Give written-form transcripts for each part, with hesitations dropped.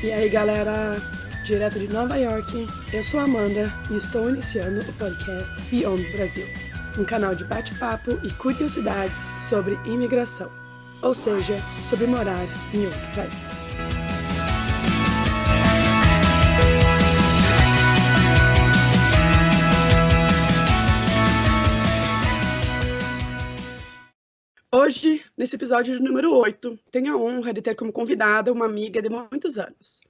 E aí, galera, direto de Nova York, eu sou a Amanda e estou iniciando o podcast Beyond Brasil, um canal de bate-papo e curiosidades sobre imigração, ou seja, sobre morar em outro país. Hoje, nesse episódio de número 8, tenho a honra de ter como convidada uma amiga de muitos anos,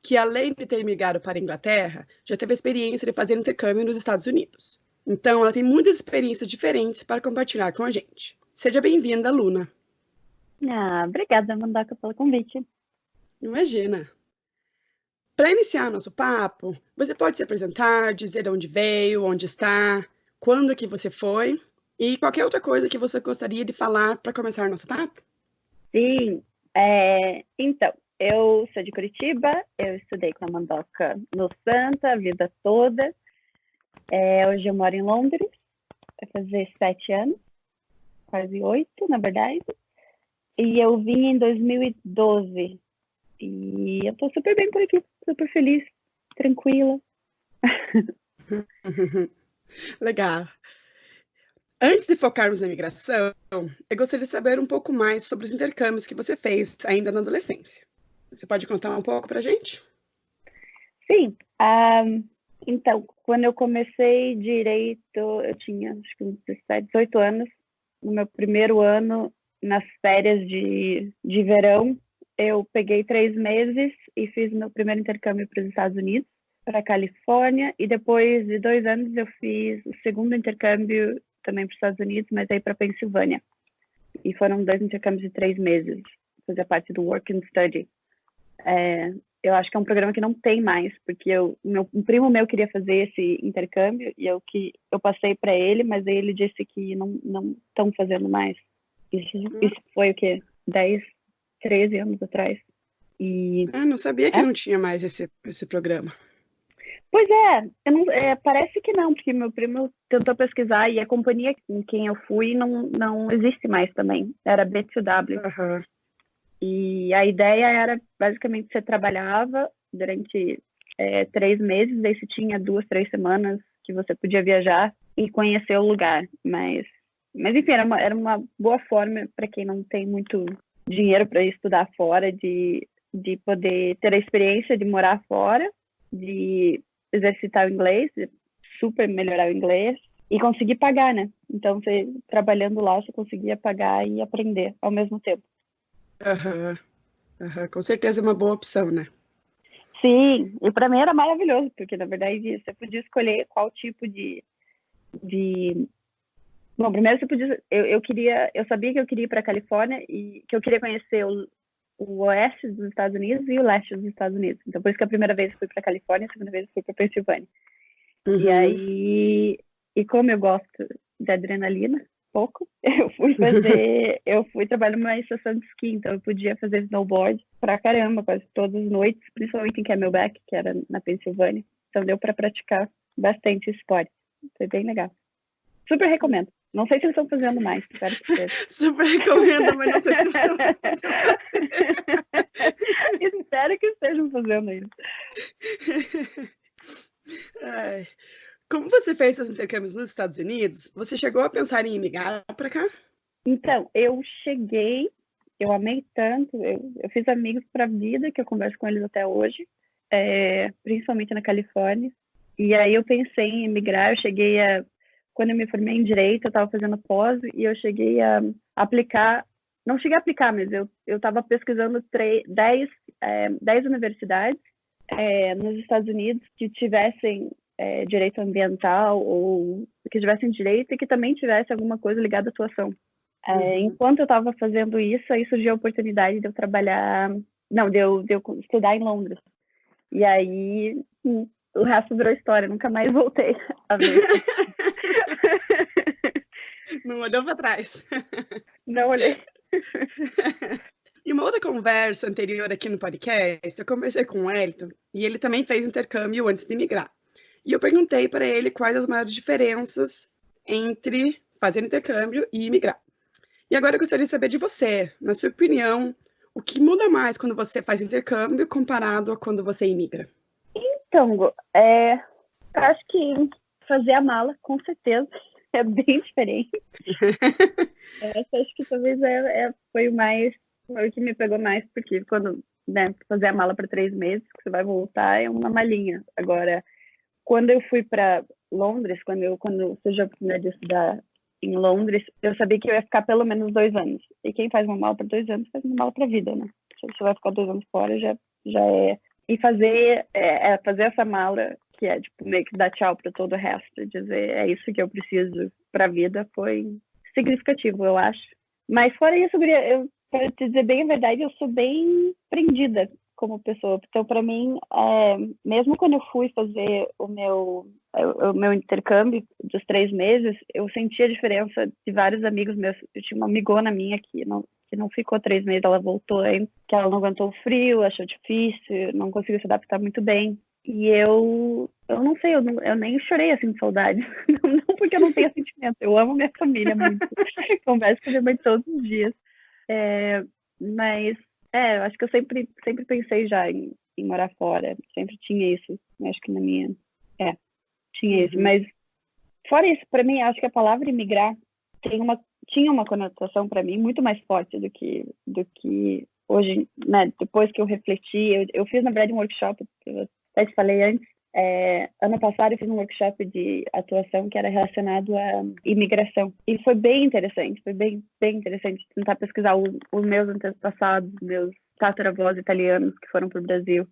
que além de ter migrado para a Inglaterra, já teve a experiência de fazer intercâmbio nos Estados Unidos. Então, ela tem muitas experiências diferentes para compartilhar com a gente. Seja bem-vinda, Luna. Obrigada, Mandoca, pelo convite. Imagina. Para iniciar nosso papo, você pode se apresentar, dizer de onde veio, onde está, quando que você foi e qualquer outra coisa que você gostaria de falar para começar nosso papo? Sim, então, eu sou de Curitiba, eu estudei com a Mandoca no Santa a vida toda. Hoje eu moro em Londres, vai fazer 7 anos, quase 8, na verdade. E eu vim em 2012. E eu tô super bem por aqui, super feliz, tranquila. Legal. Antes de focarmos na imigração, eu gostaria de saber um pouco mais sobre os intercâmbios que você fez ainda na adolescência. Você pode contar um pouco para a gente? Sim. Então, quando eu comecei direito, eu tinha acho que uns 17, 18 anos. No meu primeiro ano, nas férias de verão, eu peguei 3 meses e fiz meu primeiro intercâmbio para os Estados Unidos, para a Califórnia, e depois de 2 anos eu fiz o segundo intercâmbio também para os Estados Unidos, mas aí para a Pensilvânia. E foram 2 intercâmbios de 3 meses, fazia parte do Work and Study. Eu acho que é um programa que não tem mais, porque um primo meu queria fazer esse intercâmbio e eu passei para ele, mas aí ele disse que não estão fazendo mais. Isso foi o quê? 10, 13 anos atrás. Eu não sabia que não tinha mais esse programa. Pois parece que não, porque meu primo tentou pesquisar e a companhia em quem eu fui não existe mais também. Era B2W. Uhum. E a ideia era, basicamente, você trabalhava durante 3 meses, daí você tinha 2, 3 semanas que você podia viajar e conhecer o lugar. Mas enfim, era uma boa forma para quem não tem muito dinheiro para estudar fora, de poder ter a experiência de morar fora, de exercitar o inglês, de super melhorar o inglês e conseguir pagar, né? Então, você trabalhando lá, você conseguia pagar e aprender ao mesmo tempo. Com certeza é uma boa opção, né? Sim, e para mim era maravilhoso, porque na verdade você podia escolher qual tipo de... Bom, primeiro você podia... Eu sabia que eu queria ir para a Califórnia e que eu queria conhecer o oeste dos Estados Unidos e o leste dos Estados Unidos. Então, por isso que a primeira vez eu fui para a Califórnia, a segunda vez eu fui para a Pensilvânia. Uhum. E aí, como eu gosto de adrenalina, pouco, eu fui trabalhar numa estação de esqui, então eu podia fazer snowboard pra caramba, quase todas as noites, principalmente em Camelback, que era na Pensilvânia. Então deu para praticar bastante esporte. Foi bem legal. Super recomendo. Não sei se eles estão fazendo mais, espero que seja. Super recomendo, mas não sei se Espero que estejam fazendo isso. Como você fez seus intercâmbios nos Estados Unidos, você chegou a pensar em migrar para cá? Então, eu amei tanto, eu fiz amigos para a vida, que eu converso com eles até hoje, principalmente na Califórnia. E aí eu pensei em migrar, quando eu me formei em Direito, eu estava fazendo pós e eu cheguei a aplicar, não cheguei a aplicar, mas eu estava pesquisando 10 universidades nos Estados Unidos que tivessem direito ambiental ou que tivessem direito e que também tivesse alguma coisa ligada à atuação. Enquanto eu estava fazendo isso, aí surgiu a oportunidade de eu trabalhar... Não, de eu estudar em Londres. E aí, o resto virou história. Nunca mais voltei a ver. Não olhou para trás. Não olhei. Em uma outra conversa anterior aqui no podcast, eu conversei com o Wellington e ele também fez intercâmbio antes de migrar. E eu perguntei para ele quais as maiores diferenças entre fazer intercâmbio e migrar. E agora eu gostaria de saber de você, na sua opinião, O que muda mais quando você faz intercâmbio comparado a quando você imigra? Então, eu acho que fazer a mala, com certeza, é bem diferente. Essa acho que talvez foi o que me pegou mais, porque quando, né, fazer a mala para 3 meses, que você vai voltar, é uma malinha. Agora, quando eu fui para Londres, quando surgiu a oportunidade de estudar em Londres, eu sabia que eu ia ficar pelo menos 2 anos. E quem faz uma mala para 2 anos, faz uma mala para a vida, né? Se você vai ficar 2 anos fora, já é. E fazer essa mala, que é tipo, meio que dar tchau para todo o resto, dizer é isso que eu preciso para a vida, foi significativo, eu acho. Mas fora isso, para te dizer bem a verdade, eu sou bem prendida como pessoa. Então, para mim, mesmo quando eu fui fazer o meu intercâmbio dos 3 meses, eu senti a diferença de vários amigos meus. Eu tinha uma amigona minha que não ficou 3 meses, ela voltou aí, que ela não aguentou o frio, achou difícil, não conseguiu se adaptar muito bem. E eu não sei, eu nem chorei assim de saudade. Não porque eu não tenho sentimento, eu amo minha família muito. Converso com minha mãe todos os dias. Mas, eu acho que eu sempre pensei já em morar fora. Sempre tinha isso. Acho que na minha... tinha isso. Mas, fora isso, para mim, acho que a palavra imigrar tinha uma conotação para mim muito mais forte do que hoje, né? Depois que eu refleti, eu fiz, na verdade, um workshop, que eu até te falei antes. Ano passado eu fiz um workshop de atuação que era relacionado à imigração. E foi bem interessante, foi bem interessante tentar pesquisar os meus antepassados, meus tataravós italianos que foram para o Brasil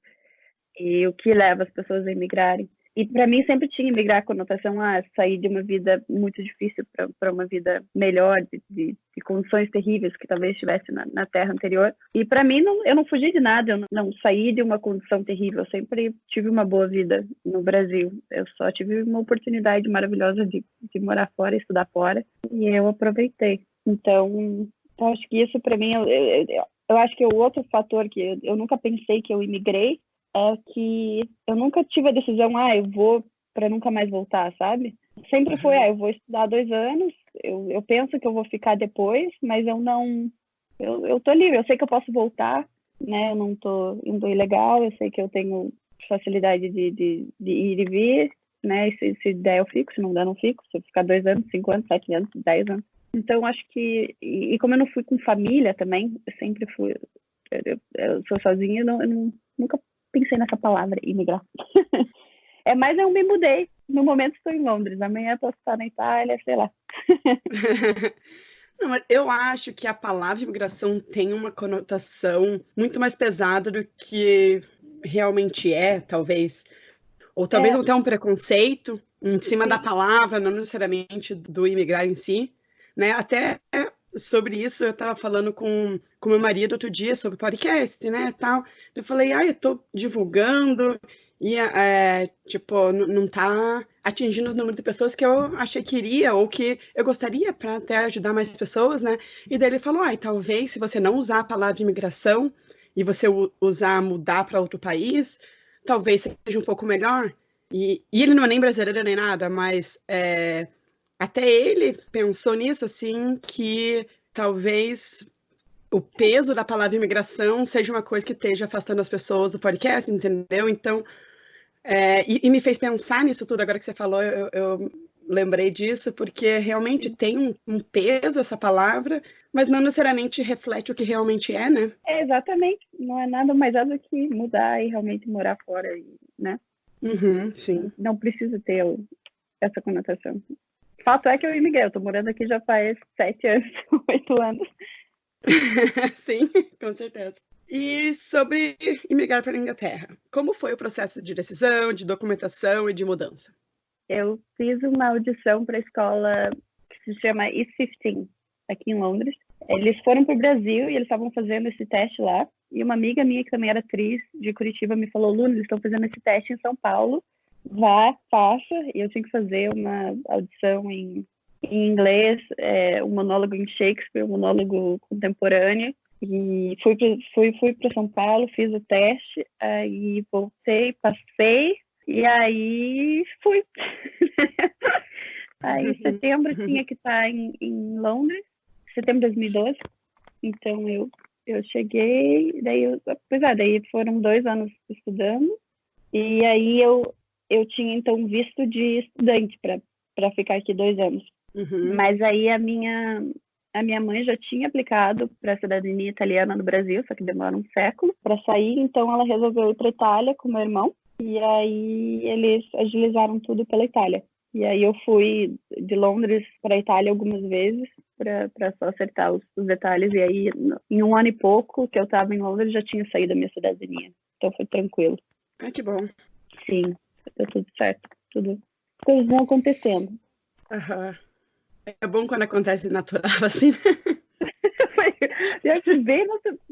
e o que leva as pessoas a imigrarem. E para mim sempre tinha imigrar a conotação a sair de uma vida muito difícil para uma vida melhor, de condições terríveis que talvez estivesse na terra anterior. E para mim eu não fugi de nada, eu não saí de uma condição terrível. Eu sempre tive uma boa vida no Brasil. Eu só tive uma oportunidade maravilhosa de morar fora, estudar fora, e eu aproveitei. Então, eu acho que isso para mim, eu acho que é o outro fator que eu nunca pensei que eu imigrei, é que eu nunca tive a decisão, eu vou para nunca mais voltar, sabe? Sempre foi, eu vou estudar 2 anos, eu penso que eu vou ficar depois, mas eu tô livre, eu sei que eu posso voltar, né? Eu não tô indo ilegal, eu sei que eu tenho facilidade de ir e vir, né? E se der, eu fico, se não der, não fico. Se eu ficar 2 anos, 5 anos, 7 anos, 10 anos. Então, acho que... E como eu não fui com família também, eu sempre fui... Eu sou sozinha, eu nunca pensei nessa palavra, imigrar. Mas eu me mudei. No momento estou em Londres. Amanhã posso estar na Itália, sei lá. Não, mas eu acho que a palavra imigração tem uma conotação muito mais pesada do que realmente é, talvez. Ou talvez até um preconceito em cima da palavra, não necessariamente do imigrar em si, né? Até sobre isso eu estava falando com meu marido outro dia sobre podcast, né, tal. Eu falei, eu tô divulgando e tipo, não tá atingindo o número de pessoas que eu achei que iria ou que eu gostaria para até ajudar mais pessoas, né? E daí ele falou, talvez se você não usar a palavra imigração e você usar mudar para outro país, talvez seja um pouco melhor. E ele não é nem brasileiro nem nada, mas até ele pensou nisso, assim, que talvez o peso da palavra imigração seja uma coisa que esteja afastando as pessoas do podcast, entendeu? Então, e me fez pensar nisso tudo, agora que você falou, eu lembrei disso, porque realmente tem um peso essa palavra, mas não necessariamente reflete o que realmente é, né? Exatamente, não é nada mais do que mudar e realmente morar fora, né? Sim. Não precisa ter essa conotação. Fato é que eu imigrei, eu tô morando aqui já faz 7 anos, 8 anos. Sim, com certeza. E sobre imigrar para a Inglaterra, como foi o processo de decisão, de documentação e de mudança? Eu fiz uma audição para a escola que se chama East 15, aqui em Londres. Eles foram para o Brasil e eles estavam fazendo esse teste lá. E uma amiga minha, que também era atriz de Curitiba, me falou, Luna, eles estão fazendo esse teste em São Paulo. Vá, faça. E eu tinha que fazer uma audição em inglês, um monólogo em Shakespeare, um monólogo contemporâneo. E fui para São Paulo, fiz o teste, aí voltei, passei, e aí fui. Aí em setembro tinha que estar em Londres, setembro de 2012. Então eu eu cheguei, daí foram 2 anos estudando, e aí eu tinha, então, visto de estudante para ficar aqui 2 anos. Mas aí a minha mãe já tinha aplicado para a cidadania italiana no Brasil, só que demora um século para sair, então ela resolveu ir para a Itália com meu irmão, e aí eles agilizaram tudo pela Itália. E aí eu fui de Londres para a Itália algumas vezes para só acertar os detalhes, e aí em 1 ano e pouco que eu estava em Londres já tinha saído a minha cidadania, então foi tranquilo. Ah, que bom. Sim, deu tudo certo, tudo. Coisas vão acontecendo. É bom quando acontece natural, assim, né? Eu fui bem,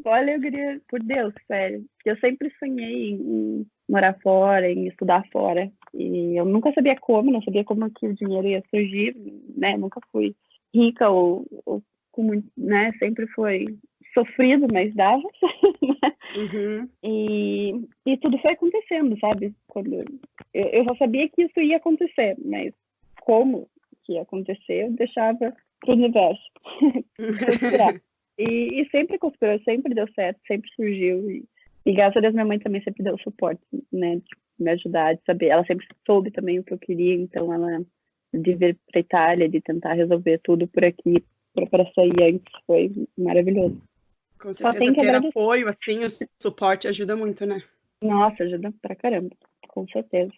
olha, eu queria, por Deus, sério, eu sempre sonhei em morar fora, em estudar fora, e eu nunca sabia como, não sabia como que o dinheiro ia surgir, né, nunca fui rica ou com, né, sempre foi sofrido, mas dava, né? E tudo foi acontecendo, sabe, quando eu já sabia que isso ia acontecer, mas como que ia acontecer, eu deixava pro universo conspirar. E sempre conspirou, sempre deu certo, sempre surgiu. E graças a Deus minha mãe também sempre deu suporte, né? De me ajudar, de saber. Ela sempre soube também o que eu queria, então ela de vir para Itália, de tentar resolver tudo por aqui para sair antes, foi maravilhoso. Com certeza ter apoio, assim, o suporte ajuda muito, né? Nossa, ajuda pra caramba, com certeza.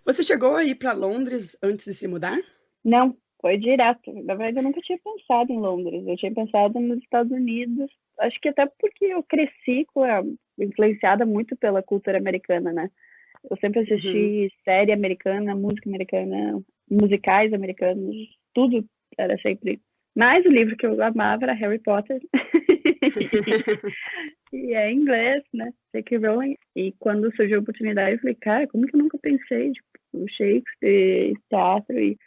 Você chegou a ir para Londres antes de se mudar? Não, foi direto. Na verdade, eu nunca tinha pensado em Londres. Eu tinha pensado nos Estados Unidos. Acho que até porque eu cresci influenciada muito pela cultura americana, né? Eu sempre assisti série americana, música americana, musicais americanos, tudo era sempre. Mas o livro que eu amava era Harry Potter. E é inglês, né? J.K. Rowling. E quando surgiu a oportunidade, eu falei, cara, como que eu nunca pensei, tipo, o Shakespeare, teatro e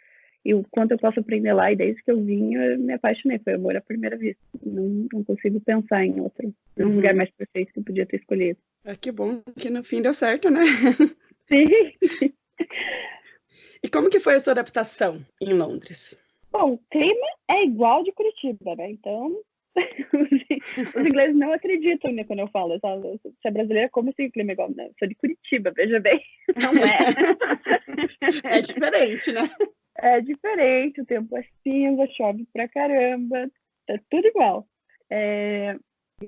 o quanto eu posso aprender lá, e desde que eu vim, eu me apaixonei, foi amor à primeira vista. Não consigo pensar em outro lugar mais perfeito que eu podia ter escolhido. Ah, que bom que no fim deu certo, né? Sim. E como que foi a sua adaptação em Londres? Bom, o clima é igual de Curitiba, né? Então, os ingleses não acreditam, né, quando eu falo, sabe? Se é brasileira, como assim o clima é igual? Não, eu sou de Curitiba, veja bem. Não é. É diferente, né? É diferente, o tempo é cinza, chove pra caramba, é tudo igual.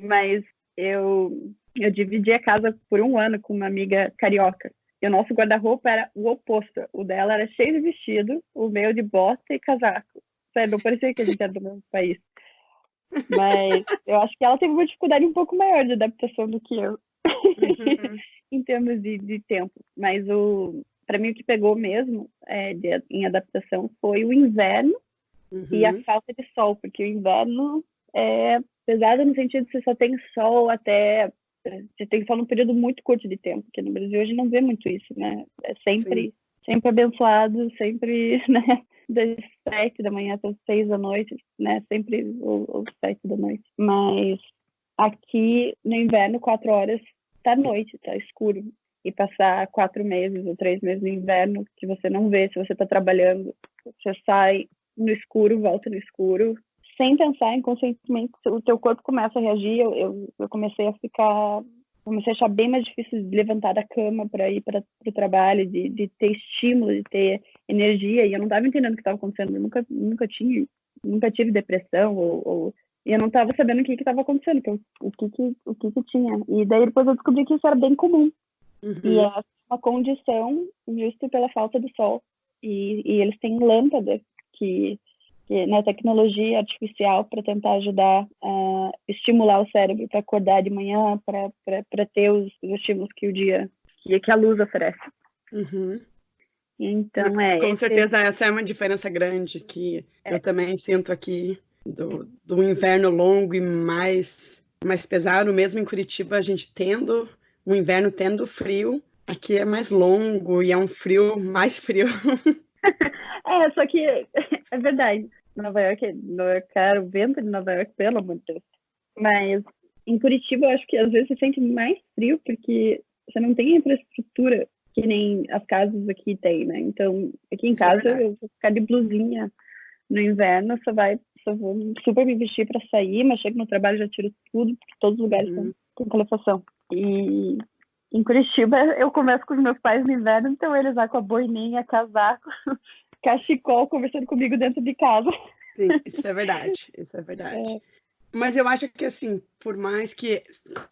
Mas eu dividi a casa por 1 ano com uma amiga carioca. E o nosso guarda-roupa era o oposto. O dela era cheio de vestido, o meu de bota e casaco. Sério, não parecia que a gente era do mesmo país. Mas eu acho que ela teve uma dificuldade um pouco maior de adaptação do que eu, em termos de tempo. Mas para mim o que pegou mesmo em adaptação foi o inverno e a falta de sol, porque o inverno é pesado no sentido de você só tem sol até... Você tem sol num período muito curto de tempo, porque no Brasil hoje não vê muito isso, né? É sempre abençoado, sempre, né? Das 7 da manhã até as 6 da noite, né? Sempre ou 7 da noite. Mas aqui no inverno, 4 horas tá noite, tá escuro. E passar 4 meses ou 3 meses no inverno que você não vê, se você tá trabalhando, você sai no escuro, volta no escuro, sem pensar inconscientemente, o teu corpo começa a reagir. Eu comecei a achar bem mais difícil de levantar da cama para ir para o trabalho, de ter estímulo, de ter energia, e eu não estava entendendo o que estava acontecendo. Eu nunca tive depressão, e eu não estava sabendo o que estava acontecendo, o que tinha. E daí depois eu descobri que isso era bem comum. E é uma condição justo pela falta do sol. E eles têm lâmpada que na tecnologia artificial para tentar ajudar a estimular o cérebro para acordar de manhã, para ter os estímulos que que a luz oferece. Então, com certeza essa é uma diferença grande que eu também sinto aqui do inverno longo e mais pesado, mesmo em Curitiba, a gente tendo o inverno tendo frio, aqui é mais longo e é um frio mais frio. Só que é verdade. Nova York, cara, o vento de Nova York, pelo amor de Deus. Mas em Curitiba, eu acho que às vezes você sente mais frio porque você não tem a infraestrutura que nem as casas aqui tem, né? Então, aqui em casa, eu vou ficar de blusinha no inverno, só vai nossa, vou super me vestir para sair, mas chego no trabalho já tiro tudo, porque todos os lugares têm calefação. E em Curitiba eu começo com os meus pais no inverno, então eles lá com a boininha, casaco, cachecol, conversando comigo dentro de casa. Sim, isso é verdade, isso é verdade. Mas eu acho que, assim, por mais que,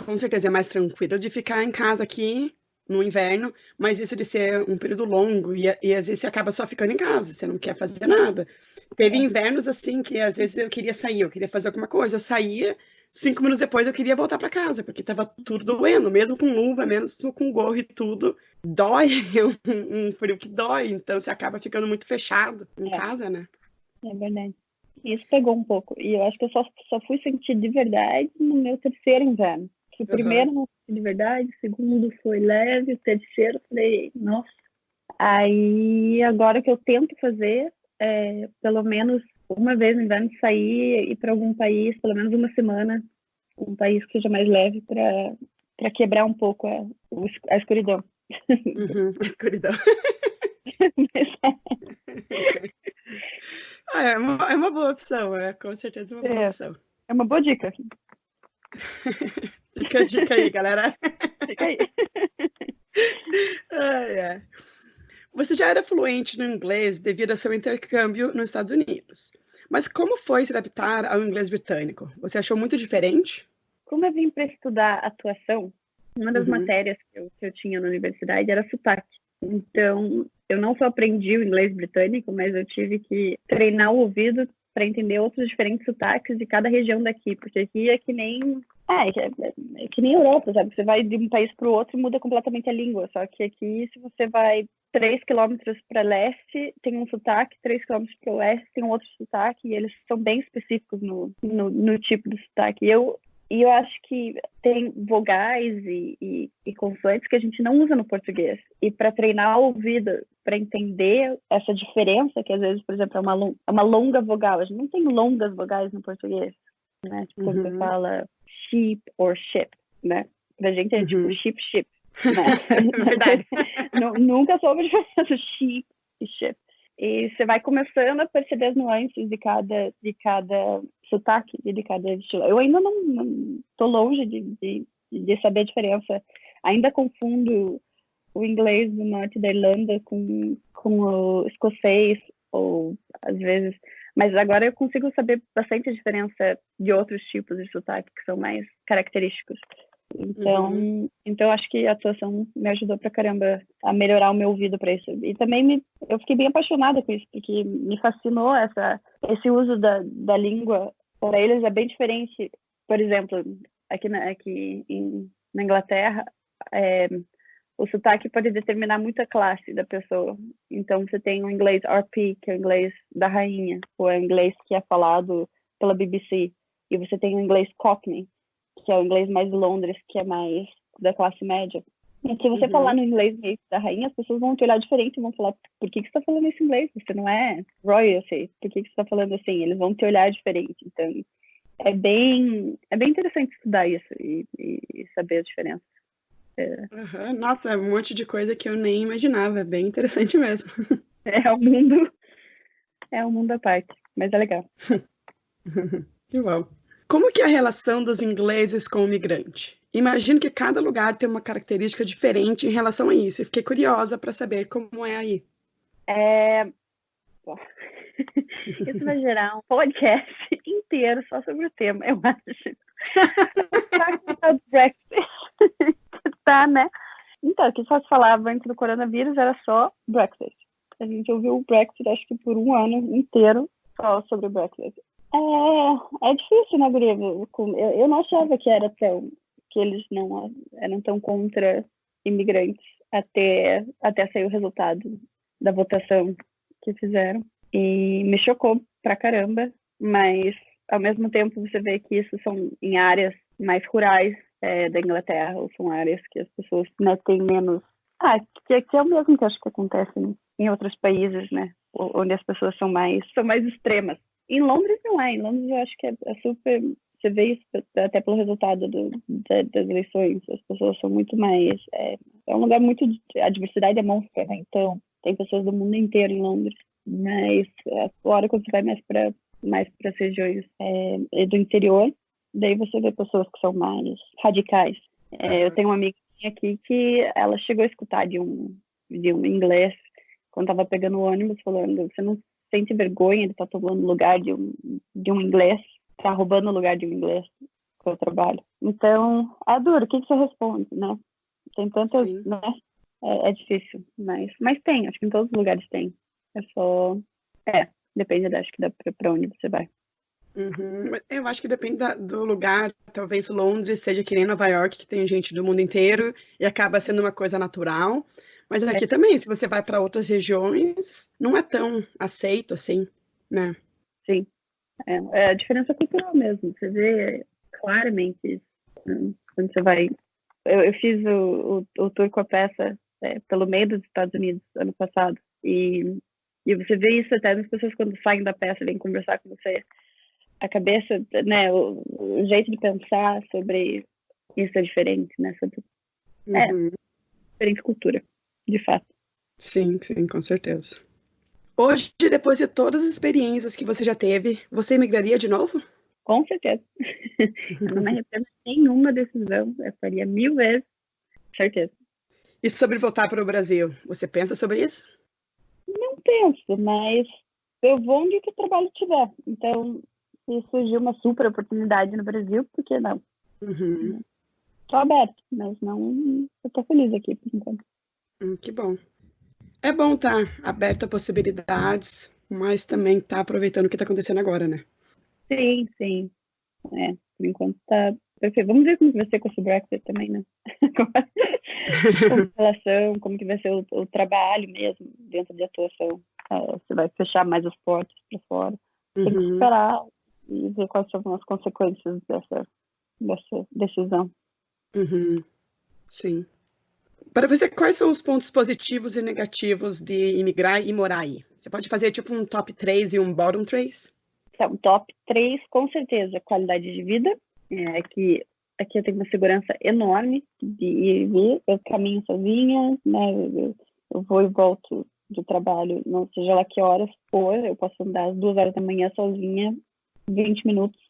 com certeza, é mais tranquilo de ficar em casa aqui no inverno, mas isso de ser um período longo e às vezes você acaba só ficando em casa, você não quer fazer nada. Teve invernos, assim, que às vezes eu queria sair, eu queria fazer alguma coisa, eu saía, 5 minutos depois eu queria voltar para casa, porque tava tudo doendo, mesmo com luva, mesmo com gorro e tudo. Dói, um frio que dói, então você acaba ficando muito fechado em casa, né? É verdade. Isso pegou um pouco. E eu acho que eu só fui sentir de verdade no meu terceiro inverno. Que o primeiro não senti de verdade, o segundo foi leve, o terceiro eu falei, nossa. Aí agora que eu tento fazer, pelo menos uma vez no inverno, sair e ir para algum país, pelo menos uma semana, um país que seja mais leve para quebrar um pouco a escuridão. A escuridão. É uma boa opção, com certeza uma boa opção. É uma boa dica. Fica a dica aí, galera. Fica aí. Você já era fluente no inglês devido ao seu intercâmbio nos Estados Unidos. Mas como foi se adaptar ao inglês britânico? Você achou muito diferente? Como eu vim para estudar atuação, uma das matérias que eu tinha na universidade era sotaque. Então, eu não só aprendi o inglês britânico, mas eu tive que treinar o ouvido para entender outros diferentes sotaques de cada região daqui, porque aqui é que nem é que nem Europa, sabe? Você vai de um país para o outro e muda completamente a língua. Só que aqui, se você vai 3 quilômetros para leste, tem um sotaque, 3 quilômetros para oeste, tem um outro sotaque, e eles são bem específicos no tipo de sotaque. E eu acho que tem vogais e consoantes que a gente não usa no português. E para treinar o ouvido, para entender essa diferença, que às vezes, por exemplo, é uma longa vogal. A gente não tem longas vogais no português, né? Tipo, quando você fala sheep or ship, né? Pra gente é tipo sheep. Né? Verdade. Nunca soube a diferença sheep e ship. E você vai começando a perceber as nuances de cada sotaque e de cada estilo. Eu ainda não tô longe de saber a diferença. Ainda confundo o inglês do norte da Irlanda com o escocês, ou às vezes... Mas agora eu consigo saber bastante a diferença de outros tipos de sotaque que são mais característicos. Então acho que a atuação me ajudou pra caramba a melhorar o meu ouvido para isso. E também eu fiquei bem apaixonada com isso, porque me fascinou esse uso da língua. Para eles é bem diferente. Por exemplo, aqui na Inglaterra, o sotaque pode determinar muita classe da pessoa. Então você tem o inglês RP, que é o inglês da rainha, ou é o inglês que é falado pela BBC. E você tem o inglês Cockney, que é o inglês mais de Londres, que é mais da classe média. E se você falar no inglês da rainha, as pessoas vão te olhar diferente e vão falar, por que você está falando esse inglês? Você não é royalty, por que você está falando assim? Eles vão te olhar diferente. Então, é bem interessante estudar isso e saber a diferença. Nossa, é um monte de coisa que eu nem imaginava, é bem interessante mesmo. É um mundo à parte, mas é legal. Que bom. Como que é a relação dos ingleses com o imigrante? Imagino que cada lugar tem uma característica diferente em relação a isso. E fiquei curiosa para saber como é aí. Isso vai gerar um podcast inteiro só sobre o tema, eu acho. O Brexit. Tá, né? Então, o que só se falava antes do coronavírus era só Brexit. A gente ouviu o Brexit, acho que por um ano inteiro, só sobre o Brexit. É difícil, né, guria? Eu não achava que eles não eram tão contra imigrantes até sair o resultado da votação que fizeram. E me chocou pra caramba, mas ao mesmo tempo você vê que isso são em áreas mais rurais da Inglaterra, ou são áreas que as pessoas têm menos... que é o mesmo que acho que acontece em outros países, né? Onde as pessoas são mais extremas. Em Londres não é. Em Londres eu acho que é super... Você vê isso até pelo resultado das eleições. As pessoas são muito mais... É um lugar muito... A diversidade é monstra, né? Então, tem pessoas do mundo inteiro em Londres. Mas agora, quando você vai mais para mais para as regiões do interior. Daí você vê pessoas que são mais radicais. Eu tenho uma amiga aqui que ela chegou a escutar de um inglês quando estava pegando o ônibus, falando: você não sente vergonha de estar tomando o lugar de um inglês, tá roubando o lugar de um inglês que eu trabalho. Então, é duro. O que você responde, né? Tem tantas, Sim. né? É difícil, mas tem. Acho que em todos os lugares tem. É só... depende, acho que para onde você vai. Uhum. Eu acho que depende do lugar. Talvez Londres seja que nem Nova York, que tem gente do mundo inteiro e acaba sendo uma coisa natural. Mas aqui também, se você vai para outras regiões, não é tão aceito assim, né? Sim. É a diferença cultural mesmo. Você vê claramente isso, né? Quando você vai... Eu fiz o tour com a peça pelo meio dos Estados Unidos ano passado. E você vê isso até nas pessoas quando saem da peça, vêm conversar com você. A cabeça, né, o jeito de pensar sobre isso é diferente, né? Uhum. Diferente cultura, de fato. Sim, sim, com certeza. Hoje, depois de todas as experiências que você já teve, você migraria de novo? Com certeza. Eu não me arrependo de nenhuma decisão. Eu faria 1000 vezes, certeza. E sobre voltar para o Brasil, você pensa sobre isso? Não penso, mas eu vou onde que o trabalho tiver. Então, se surgir uma super oportunidade no Brasil, por que não? Uhum. Estou aberto, mas não... Eu estou feliz aqui, por enquanto. Que bom. É bom estar aberto a possibilidades, mas também estar aproveitando o que está acontecendo agora, né? Sim, sim. Por enquanto tá perfeito. Vamos ver como que vai ser com esse Brexit também, né? Como a relação, como que vai ser o trabalho mesmo dentro de atuação. Você vai fechar mais as portas para fora. Tem que Uhum. esperar e ver quais são as consequências dessa decisão. Uhum. Sim. Para você, quais são os pontos positivos e negativos de imigrar e morar aí? Você pode fazer tipo um top 3 e um bottom 3? Então, top 3 com certeza, qualidade de vida. Aqui eu tenho uma segurança enorme de ir e vir. Eu caminho sozinha, né? Eu vou e volto do trabalho, não seja lá que horas for. Eu posso andar às 2 horas da manhã sozinha, 20 minutos,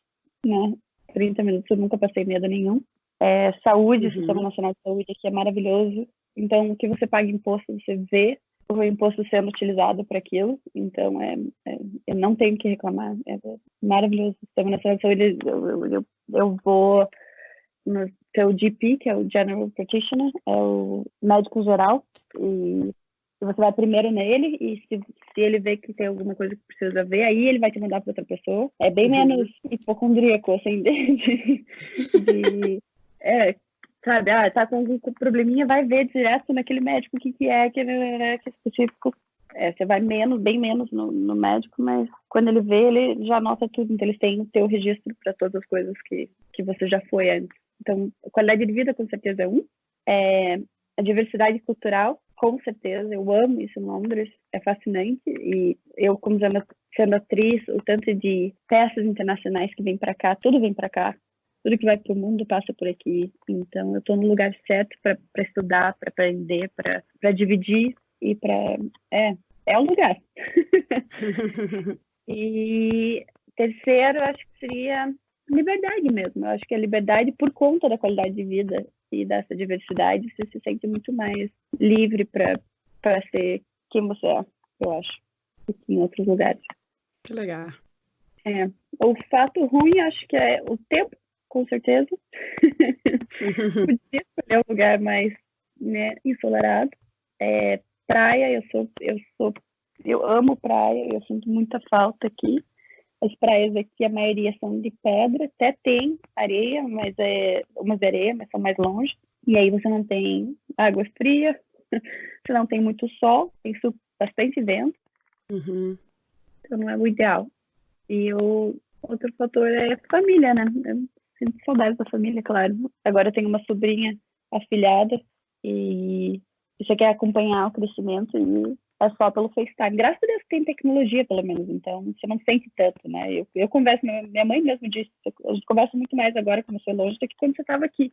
né? 30 minutos, eu nunca passei medo nenhum. Saúde, o Sistema Uhum. Nacional de Saúde aqui é maravilhoso. Então, o que você paga imposto, você vê o imposto sendo utilizado para aquilo. Então, eu não tenho que reclamar. É maravilhoso. O Sistema Nacional de Saúde, eu vou no seu GP, que é o General Practitioner, é o médico geral, e você vai primeiro nele, e se ele vê que tem alguma coisa que precisa ver, aí ele vai te mandar para outra pessoa. É bem menos hipocondríaco, assim, sabe, tá com um probleminha, vai ver direto naquele médico o que é, que é específico. Você vai bem menos no médico, mas quando ele vê, ele já anota tudo. Então, eles têm o teu registro para todas as coisas que você já foi antes. Então, a qualidade de vida, com certeza, é um. A diversidade cultural, com certeza. Eu amo isso em Londres, é fascinante. E eu, como sendo atriz, o tanto de peças internacionais que vêm para cá, tudo vem para cá. Tudo que vai para o mundo passa por aqui. Então, eu estou no lugar certo para estudar, para aprender, para dividir e para... É o lugar. E terceiro, acho que seria liberdade mesmo. Eu acho que a liberdade, por conta da qualidade de vida e dessa diversidade, você se sente muito mais livre para ser quem você é, eu acho, do que em outros lugares. Que legal. O fato ruim, acho que é o tempo, com certeza. Podia escolher um lugar mais, né, ensolarado. Praia, eu amo praia, eu sinto muita falta aqui. As praias aqui, a maioria são de pedra, até tem areia, mas umas de areia, mas são mais longe. E aí você não tem água fria, você não tem muito sol, tem bastante vento, Uhum. então não é o ideal. E o outro fator é família, né? Eu sinto saudades da família, claro. Agora eu tenho uma sobrinha afilhada e você quer acompanhar o crescimento e é só pelo FaceTime. Graças a Deus que tem tecnologia, pelo menos, então você não sente tanto, né? Eu converso, minha mãe mesmo disse, a gente conversa muito mais agora quando você é longe do que quando você estava aqui.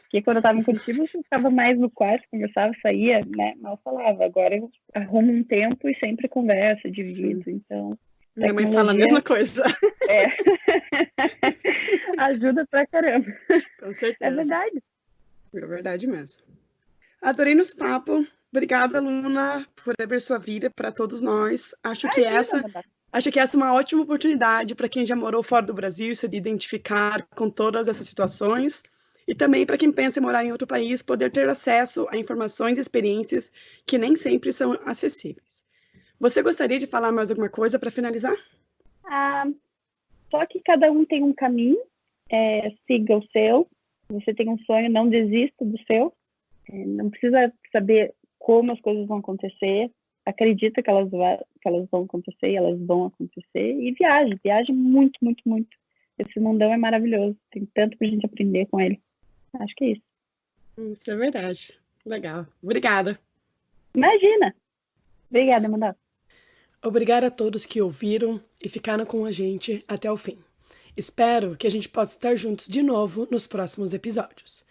Porque quando eu estava em Curitiba, você ficava mais no quarto, conversava, saía, né? Mal falava. Agora eu arrumo um tempo e sempre converso, divido, Sim. então Minha mãe fala a mesma coisa. É. Ajuda pra caramba. Com certeza. É verdade. É verdade mesmo. Adorei nosso papo. Obrigada, Luna, por abrir sua vida para todos nós. Acho que essa é uma ótima oportunidade para quem já morou fora do Brasil se identificar com todas essas situações e também para quem pensa em morar em outro país poder ter acesso a informações e experiências que nem sempre são acessíveis. Você gostaria de falar mais alguma coisa para finalizar? Só que cada um tem um caminho, siga o seu. Você tem um sonho, não desista do seu. Não precisa saber como as coisas vão acontecer. Acredita que elas vão acontecer, e elas vão acontecer. E viaje muito, muito, muito. Esse mundão é maravilhoso. Tem tanto pra gente aprender com ele. Acho que é isso. Isso é verdade. Legal. Obrigada. Imagina. Obrigada, Emanuel. Obrigada a todos que ouviram e ficaram com a gente até o fim. Espero que a gente possa estar juntos de novo nos próximos episódios.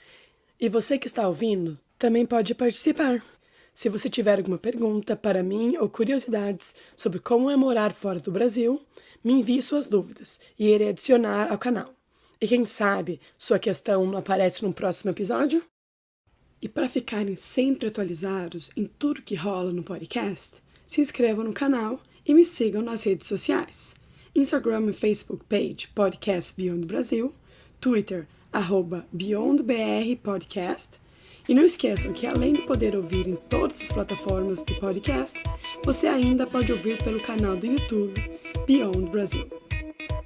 E você que está ouvindo também pode participar. Se você tiver alguma pergunta para mim ou curiosidades sobre como é morar fora do Brasil, me envie suas dúvidas e irei adicionar ao canal. E quem sabe sua questão não aparece no próximo episódio? E para ficarem sempre atualizados em tudo que rola no podcast, se inscrevam no canal e me sigam nas redes sociais. Instagram e Facebook page Podcast Beyond Brasil, Twitter @BeyondBRPodcast. E não esqueçam que além de poder ouvir em todas as plataformas de podcast, você ainda pode ouvir pelo canal do YouTube Beyond Brasil.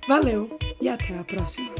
Valeu e até a próxima!